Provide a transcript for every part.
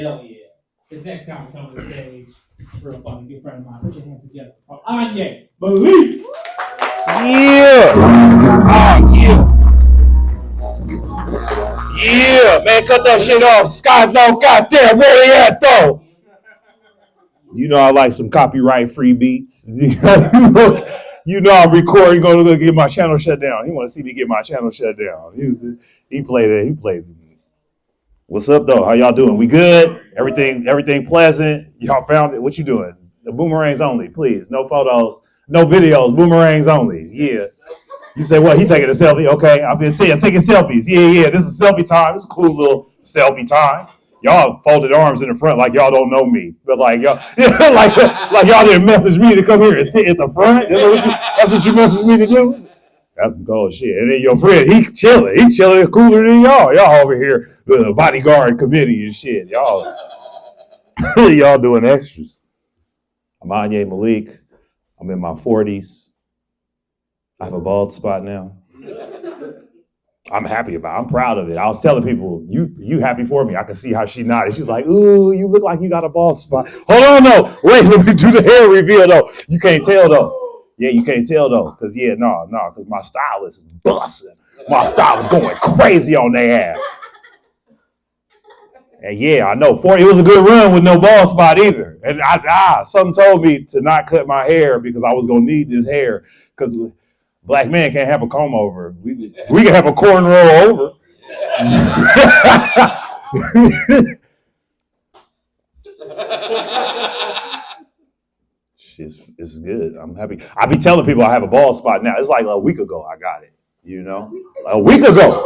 Hell yeah. This next comic comes to the stage. Real funny, good friend of mine. Put your hands together. Anyi Malik. Yeah. Oh, yeah. Yeah, man, cut that shit off. Scott, no, goddamn, where he at, though? You know I like some copyright-free beats. You know I'm recording. Going to get my channel shut down. He want to see me get my channel shut down. He played it. He played it. What's up, though? How y'all doing? We good? Everything pleasant? Y'all found it? What you doing? The boomerangs only, please. No photos, no videos. Boomerangs only. Yeah. You say what? He taking a selfie? Okay, I'm gonna tell you, taking selfies. Yeah. This is selfie time. This is a cool little selfie time. Y'all folded arms in the front like y'all don't know me, but like y'all, like y'all didn't message me to come here and sit at the front. That's what you messaged me to do. That's some cold shit. And then your friend, he chilling cooler than y'all. Y'all over here, the bodyguard committee and shit. Y'all doing extras. I'm Anyi Malik. I'm in my 40s. I have a bald spot now. I'm happy about it. I'm proud of it. I was telling people, you happy for me. I can see how she nodded. She's like, ooh, you look like you got a bald spot. Hold on, no. Wait, let me do the hair reveal, though. You can't tell, though. Yeah, you can't tell, though. Because, because my stylist is busting. My stylist going crazy on their ass. And yeah, I know. 40, it was a good run with no bald spot either. And something told me to not cut my hair because I was going to need this hair. Because black men can't have a comb over. We can have a cornrow over. This is good. I'm happy. I be telling people I have a bald spot now. It's like a week ago I got it. You know, a week ago.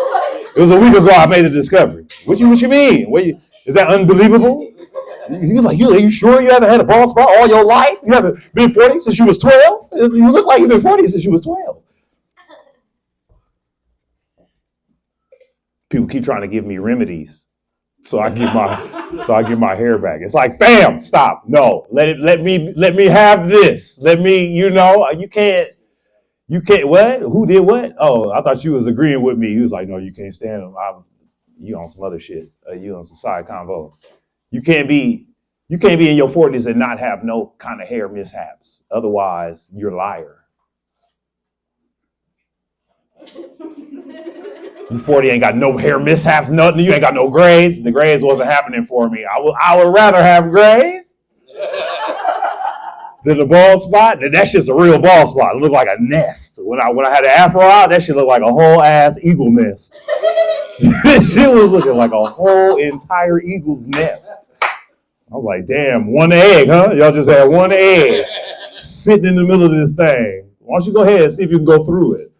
It was a week ago I made the discovery. What you mean? Is that unbelievable? You sure you haven't had a bald spot all your life? You haven't been 40 since you was 12? You look like you've been 40 since you was 12. People keep trying to give me remedies, so I get my hair back. It's like, fam, stop. No, let me have this. You can't. What? Who did what? Oh, I thought you was agreeing with me. He was like, no, you can't stand him. You on some other shit. You on some side convo. You can't be in your 40s and not have no kind of hair mishaps. Otherwise, you're a liar. You 40 ain't got no hair mishaps, nothing. You ain't got no grays. The grays wasn't happening for me. I would rather have grays than a bald spot. And that's just a real bald spot. It looked like a nest. When I had an afro out, that shit looked like a whole ass eagle nest. Shit was looking like a whole entire eagle's nest. I was like, damn, one egg, huh? Y'all just had one egg sitting in the middle of this thing. Why don't you go ahead and see if you can go through it?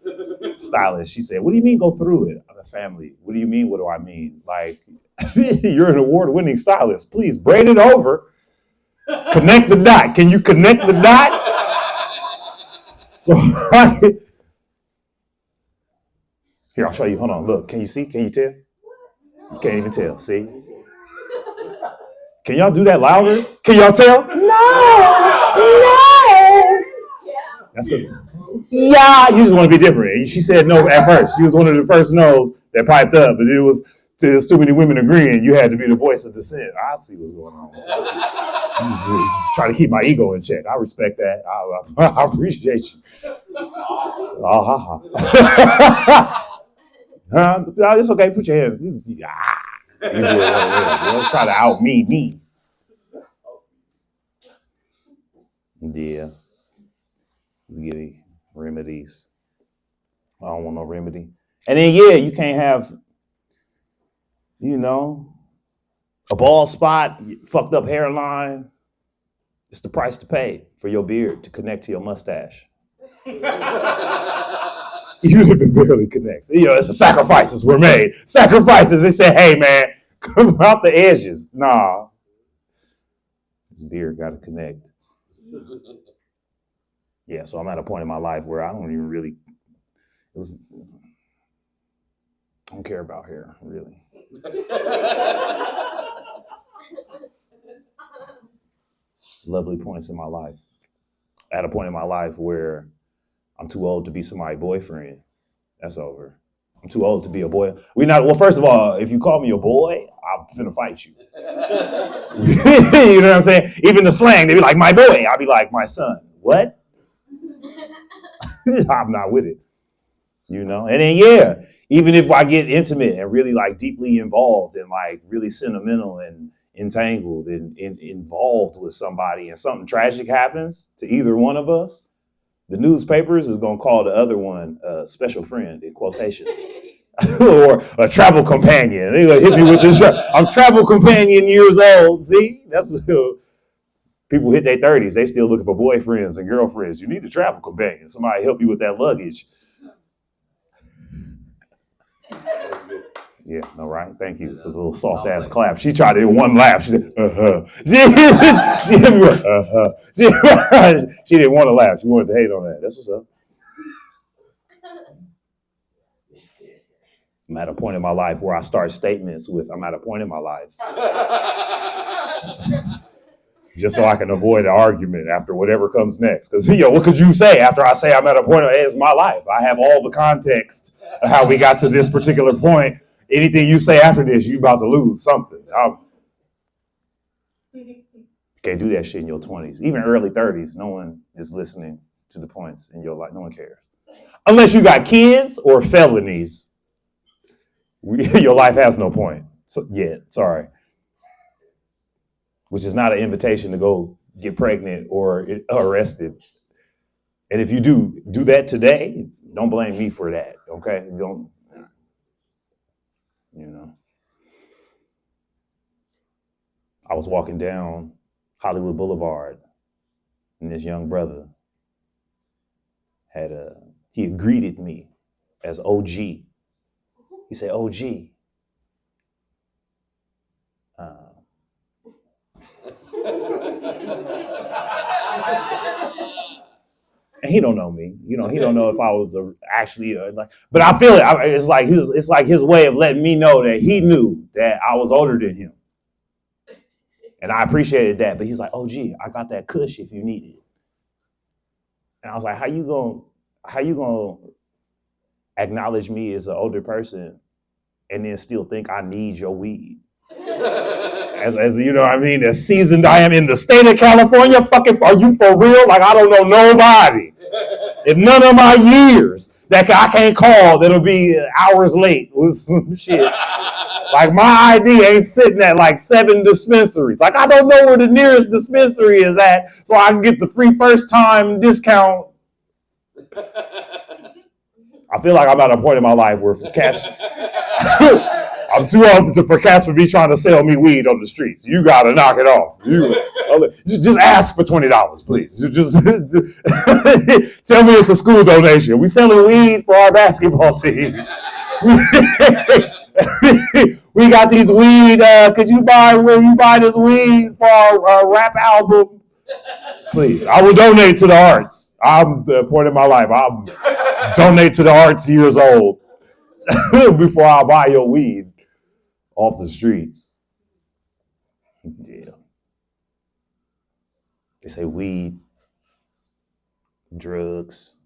Stylist, she said, what do you mean go through it? I'm a family. What do you mean? What do I mean? Like, you're an award-winning stylist. Please braid it over. Connect the dot. Can you connect the dot? So here, I'll show you. Hold on. Look, can you see? Can you tell? You can't even tell. See? Can y'all do that louder? Can y'all tell? No. That's because, yeah, you just want to be different. She said no at first. She was one of the first no's that piped up, but it was too many women agreeing. You had to be the voice of dissent. I see what's going on. Trying to keep my ego in check. I respect that. I appreciate you. It's okay. Put your hands. You don't try to out me. Yeah. We get remedies. I don't want no remedy. And then, you can't have, a bald spot, fucked up hairline. It's the price to pay for your beard to connect to your mustache. Even if it barely connects. It's the sacrifices were made. Sacrifices. They said, hey, man, come out the edges. Nah. This beard got to connect. Yeah, so I'm at a point in my life where I don't even really, I don't care about hair, really. Lovely points in my life. At a point in my life where I'm too old to be somebody's boyfriend. That's over. I'm too old to be a boy. Well, first of all, if you call me a boy, finna fight you. You know what I'm saying? Even the slang, they be like, my boy. I'll be like, my son. What? I'm not with it. And then, yeah, even if I get intimate and really like deeply involved and like really sentimental and entangled and involved with somebody and something tragic happens to either one of us, the newspapers is going to call the other one a special friend in quotations or a travel companion. They're going to hit me with this. I'm travel companion years old. See, that's what people hit their 30s. They still looking for boyfriends and girlfriends. You need a travel companion. Somebody help you with that luggage. Yeah, no, right? Thank you for the little soft ass clap. She tried to do one laugh. She said, She didn't want to laugh. She wanted to hate on that. That's what's up. I'm at a point in my life where I start statements with, I'm at a point in my life. Just so I can avoid an argument after whatever comes next. Because, what could you say after I say I'm at a point, it's my life. I have all the context of how we got to this particular point. Anything you say after this, you're about to lose something. You can't do that shit in your 20s. Even early 30s, no one is listening to the points in your life. No one cares. Unless you got kids or felonies, your life has no point. Sorry. Which is not an invitation to go get pregnant or arrested. And if you do that today, don't blame me for that, okay? Don't. I was walking down Hollywood Boulevard, and this young brother he had greeted me as OG. He said, OG. And he don't know me. He don't know if I was actually but I feel it. It's like his way of letting me know that he knew that I was older than him. And I appreciated that. But he's like, oh, gee, I got that kush if you need it. And I was like, how you gonna acknowledge me as an older person and then still think I need your weed? As you know what I mean? As seasoned I am in the state of California, fucking, are you for real? Like, I don't know nobody. In none of my years that I can't call that'll be hours late with some shit. Like, my ID ain't sitting at like 7 dispensaries. Like, I don't know where the nearest dispensary is at so I can get the free first time discount. I feel like I'm at a point in my life where cash, I'm too old for cash for me trying to sell me weed on the streets. You gotta knock it off. Just ask for $20, please. Just tell me it's a school donation. We selling weed for our basketball team. We got these weed. Could you buy this weed for our rap album? Please, I will donate to the arts. I'm at the point in my life. I'll donate to the arts years old before I buy your weed off the streets. Yeah. They say weed, drugs,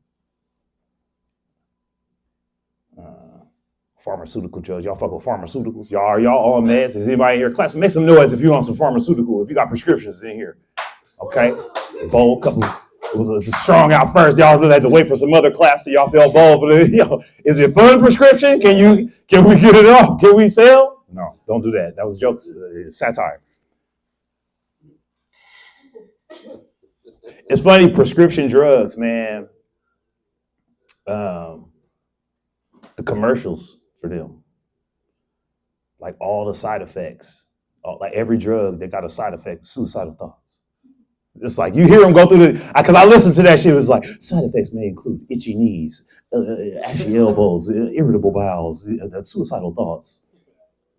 pharmaceutical drugs. Y'all fuck with pharmaceuticals? Y'all on meds? Is anybody in here? Class, make some noise if you want some pharmaceutical. If you got prescriptions in here. Okay? Bold couple. It was strong out first. Y'all had to wait for some other claps so y'all feel bold. But is it fun prescription? Can we get it off? Can we sell? No, don't do that. That was jokes. Satire. It's funny, prescription drugs, man. The commercials for them, like all the side effects, like every drug, they got a side effect, suicidal thoughts. It's like you hear them go through because I listened to that shit. It's like side effects may include itchy knees, ashy elbows, irritable bowels, suicidal thoughts.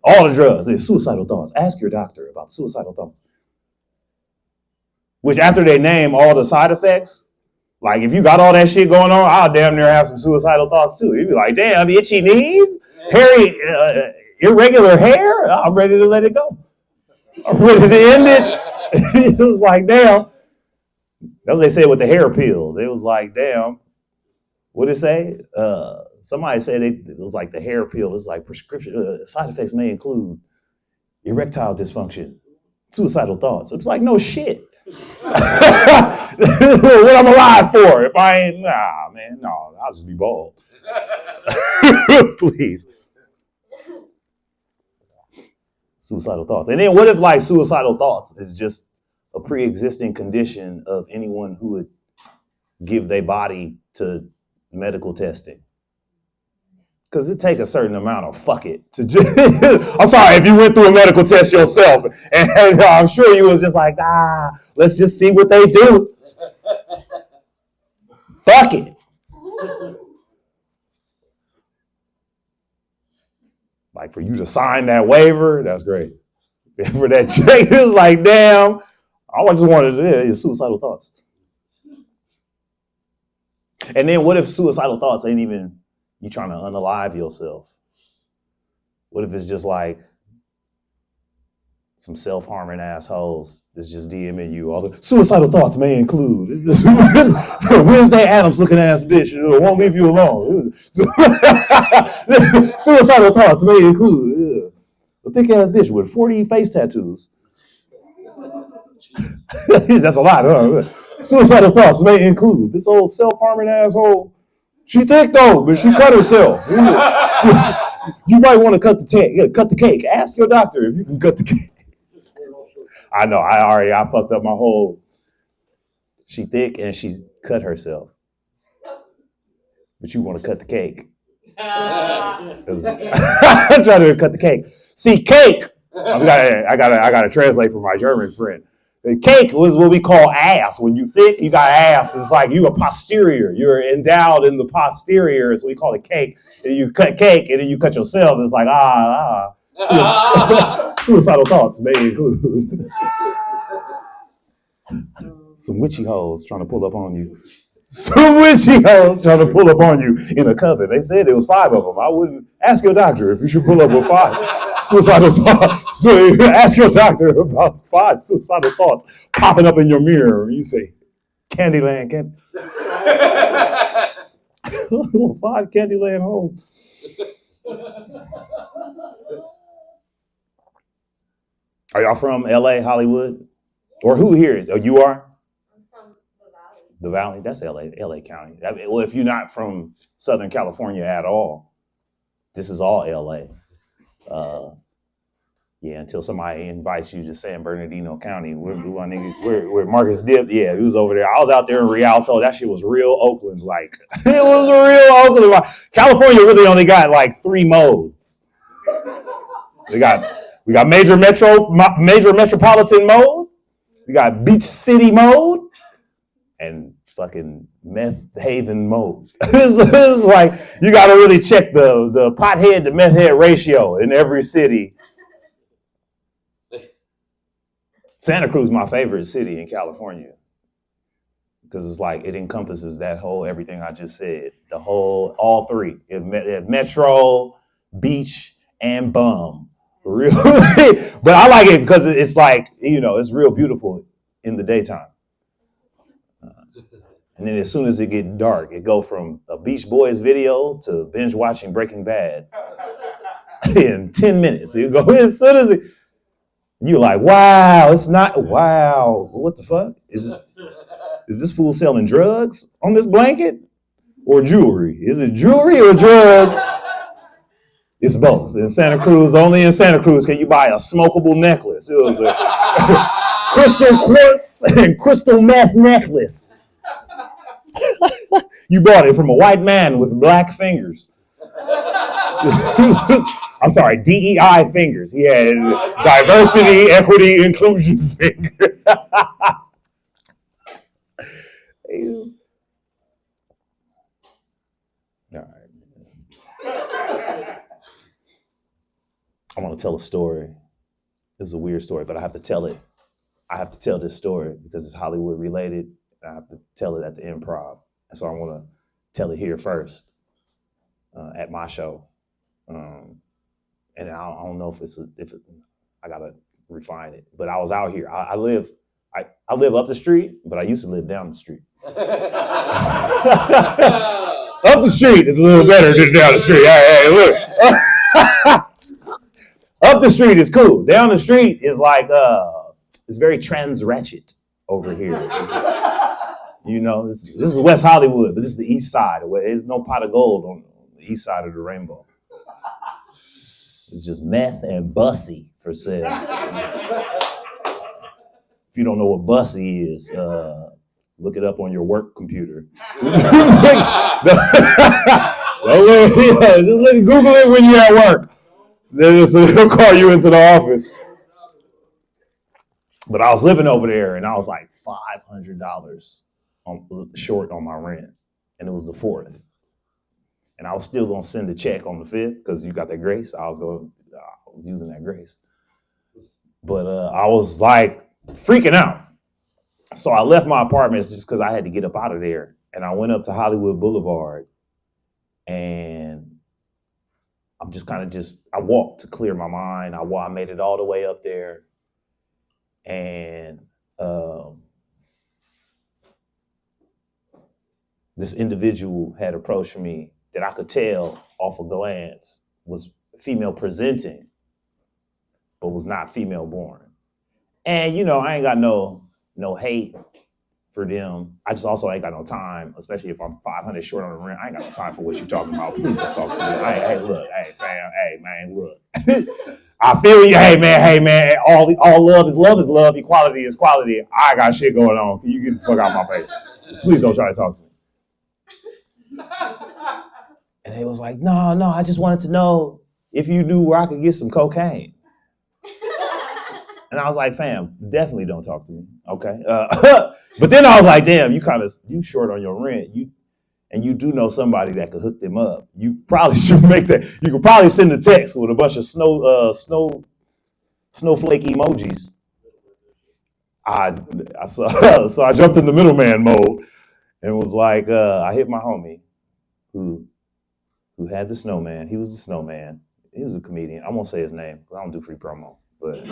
All the drugs, suicidal thoughts. Ask your doctor about suicidal thoughts. Which after they name all the side effects, like if you got all that shit going on, I'll damn near have some suicidal thoughts too. You'd be like, damn, itchy knees, hairy, irregular hair. I'm ready to let it go. I'm ready to end it. It was like, damn. That's what they said with the hair pill. It was like, damn. What did it say? Somebody said it was like the hair pill. It was like prescription side effects may include erectile dysfunction, suicidal thoughts. It's like, no shit. What I'm alive for? If I ain't, man, no, I'll just be bald. Please. Suicidal thoughts. And then what if like suicidal thoughts is just a pre-existing condition of anyone who would give their body to medical testing? Because it take a certain amount of fuck it to just, I'm sorry if you went through a medical test yourself and I'm sure you was just like, let's just see what they do. Fuck it. Like for you to sign that waiver, that's great. For that check, it's like, damn, all I just wanted to do is suicidal thoughts. And then what if suicidal thoughts ain't even you trying to unalive yourself? What if it's just like some self-harming assholes that's just DMing you? All the suicidal thoughts may include Wednesday Addams looking ass bitch won't leave you alone. Suicidal thoughts may include a thick ass bitch with 40 face tattoos. That's a lot, huh? Suicidal thoughts may include this old self-harming asshole. She thick though, but she cut herself. You might want to cut the cake. Ask your doctor if you can cut the cake. I know. I fucked up my whole. She thick and she cut herself, but you want to cut the cake. I'm trying to cut the cake. See, cake. I gotta translate for my German friend. The cake was what we call ass. When you thick, you got ass. It's like you a posterior. You're endowed in the posterior, so we call it cake. And you cut cake, and then you cut yourself. It's like Suicidal thoughts may include some witchy hoes trying to pull up on you. Some witchy hoes trying to pull up on you in a coven. They said it was 5 of them. I wouldn't ask your doctor if you should pull up with 5 suicidal thoughts. So ask your doctor about 5 suicidal thoughts popping up in your mirror. You say, Candyland, 5 Candyland hoes. Are y'all from LA, Hollywood? Or who here is? Oh, you are? The Valley, that's LA County. Well, if you're not from Southern California at all, this is all LA. Until somebody invites you to San Bernardino County, where Marcus dipped. Yeah, he was over there. I was out there in Rialto. That shit was real Oakland. Like it was real Oakland. Like, California really only got like 3 modes. We got major metropolitan mode. We got beach city mode. And fucking meth haven mode. It's like you got to really check the pothead to meth head ratio in every city. Santa Cruz is my favorite city in California because it's like it encompasses that whole everything I just said. All 3: metro, beach, and bum. Really, but I like it because it's like it's real beautiful in the daytime. And then as soon as it gets dark, it go from a Beach Boys video to binge watching Breaking Bad in 10 minutes. You go as soon as you're like, wow, it's not wow. What the fuck? Is this fool selling drugs on this blanket or jewelry? Is it jewelry or drugs? It's both. In Santa Cruz, only in Santa Cruz can you buy a smokable necklace. It was a crystal quartz and crystal meth necklace. You bought it from a white man with black fingers. I'm sorry, DEI fingers. He had diversity, equity, inclusion fingers. All right. I want to tell a story. This is a weird story, but I have to tell it. I have to tell this story because it's Hollywood related. I have to tell it at the Improv. And so I want to tell it here first at my show. And I don't know if I got to refine it. But I was out here. I live up the street, but I used to live down the street. Up the street is a little better than down the street. Hey, look. Up the street is cool. Down the street is like it's very trans ratchet over here. This is West Hollywood, but this is the east side. There's no pot of gold on the east side of the rainbow. It's just meth and bussy for sale. If you don't know what bussy is, look it up on your work computer. Just Google it when you're at work. They'll call you into the office. But I was living over there, and I was like $500 short on my rent, and it was the 4th. And I was still gonna send a check on the 5th because you got that grace. I was using that grace, but I was like freaking out. So I left my apartment just because I had to get up out of there, and I went up to Hollywood Boulevard, and I'm just I walked to clear my mind. I made it all the way up there, and this individual had approached me that I could tell off a glance was female presenting, but was not female born. And I ain't got no hate for them. I just also ain't got no time, especially if I'm 500 short on the rent. I ain't got no time for what you talking about. Please don't talk to me. Hey, look, hey, fam, hey, man, look. I feel you. Hey, man. All love is love. Equality is quality. I got shit going on. Can you get the fuck out of my face? Please don't try to talk to me. And they was like, no, I just wanted to know if you knew where I could get some cocaine. And I was like, fam, definitely don't talk to me, okay? But then I was like, damn, you short on your rent. And you do know somebody that could hook them up. You probably should make that. You could probably send a text with a bunch of snowflake emojis. So I jumped in the middleman mode and was like, I hit my homie who had the snowman. He was the snowman. He was a comedian. I won't say his name because I don't do free promo. But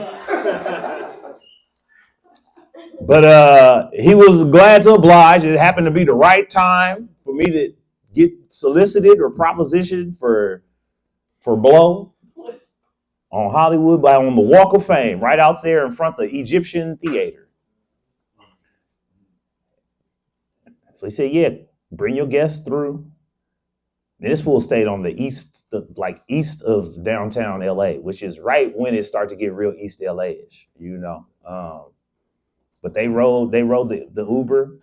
he was glad to oblige. It happened to be the right time for me to get solicited or propositioned for blow on Hollywood, on the Walk of Fame, right out there in front of the Egyptian theater. So he said, yeah, bring your guests through. And this fool stayed on the east of downtown LA, which is right when it started to get real East LA-ish, But they rode the Uber.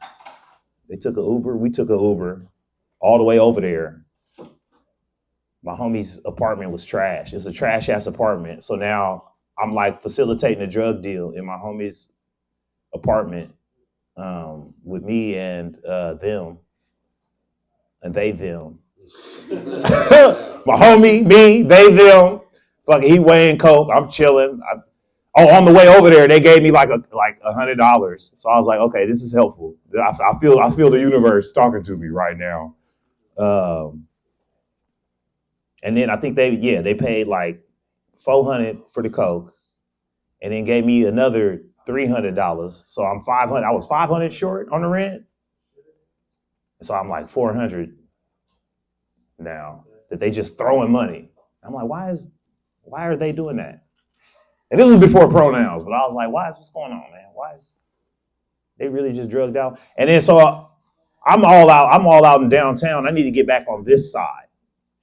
They took an Uber. We took an Uber all the way over there. My homie's apartment was trash. It's a trash ass apartment. So now I'm like facilitating a drug deal in my homie's apartment with me and them and they, them. My homie, me, they, them. Fucking he weighing coke. I'm chilling. On the way over there, they gave me like $100. So I was like, okay, this is helpful. I feel the universe talking to me right now. And then I think they paid like $400 for the coke, and then gave me another $300. So I'm $500. I was $500 short on the rent. So I'm like $400 now that they just throwing money. I'm like, why are they doing that? And this was before pronouns, but I was like, what's going on, man? Why is they really just drugged out? And then so I'm all out in downtown. I need to get back on this side.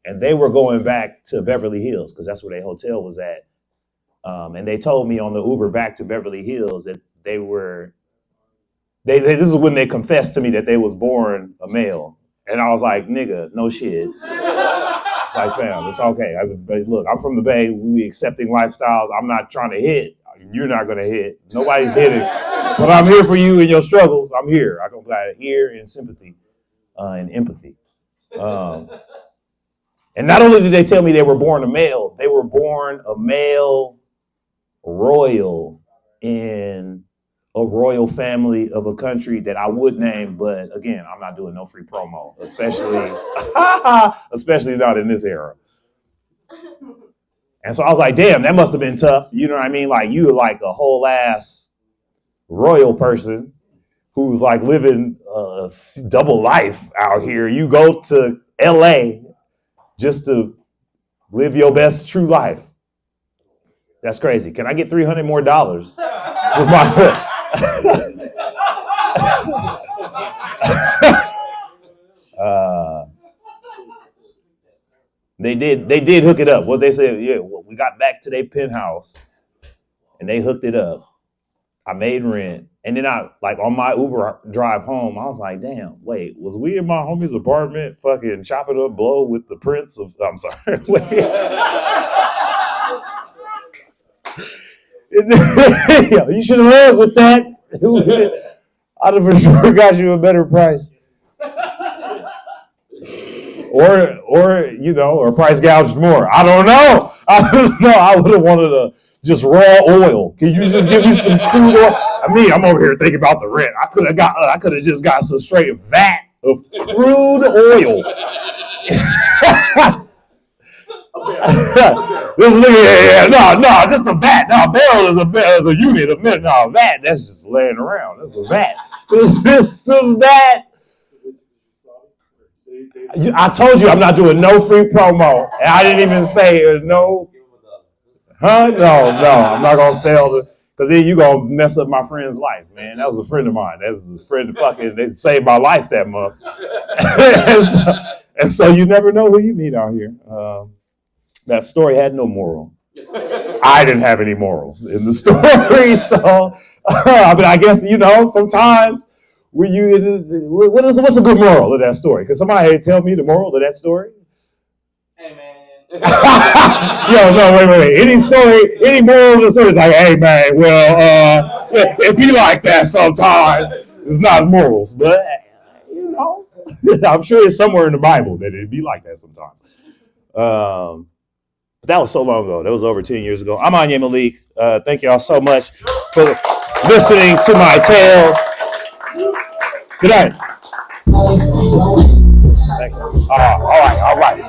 And they were going back to Beverly Hills because that's where their hotel was at. And they told me on the Uber back to Beverly Hills that this is when they confessed to me that they was born a male. And I was like, nigga, no shit. It's like, fam, it's okay. Look, I'm from the Bay. We accepting lifestyles. I'm not trying to hit. You're not going to hit. Nobody's hitting. But I'm here for you in your struggles. I'm here. I'm glad ear and sympathy and empathy. And not only did they tell me they were born a male, they were born a male royal in a royal family of a country that I would name, but again, I'm not doing no free promo, especially not in this era. And so I was like, damn, that must have been tough. You know what I mean? Like you were like a whole ass royal person who's like living a double life out here. You go to LA just to live your best true life. That's crazy. Can I get $300 more for my? They did hook it up. What they said, yeah, we got back to their penthouse and they hooked it up. I made rent. And then I, like, on my Uber drive home, I was like, damn, wait, was we in my homie's apartment fucking chopping up blow with the prince of, I'm sorry. You should have heard with that. I'd have for sure got you a better price. Or price gouged more. I don't know. I would have wanted just raw oil. Can you just give me some crude oil? I'm over here thinking about the rent. I could have just got some straight vat of crude oil. This nigga, just a vat. No, barrel is a unit. No, vat, that's just laying around. That's a vat. This a vat. I told you I'm not doing no free promo, and I didn't even say no. Huh? No, I'm not gonna sell because then you gonna mess up my friend's life, man. That was a friend of mine. That was a friend of fucking. They saved my life that month, and so you never know who you meet out here. That story had no moral. I didn't have any morals in the story, so I guess sometimes. What's a good moral of that story? Can somebody tell me the moral of that story? Hey, man. Yo, no, wait. Any moral of the story is like, hey, man, well, it be like that sometimes. It's not morals, but, I'm sure it's somewhere in the Bible that it'd be like that sometimes. But that was so long ago. That was over 10 years ago. I'm Anyi Malik. Thank y'all so much for listening to my tales. Good night. All right.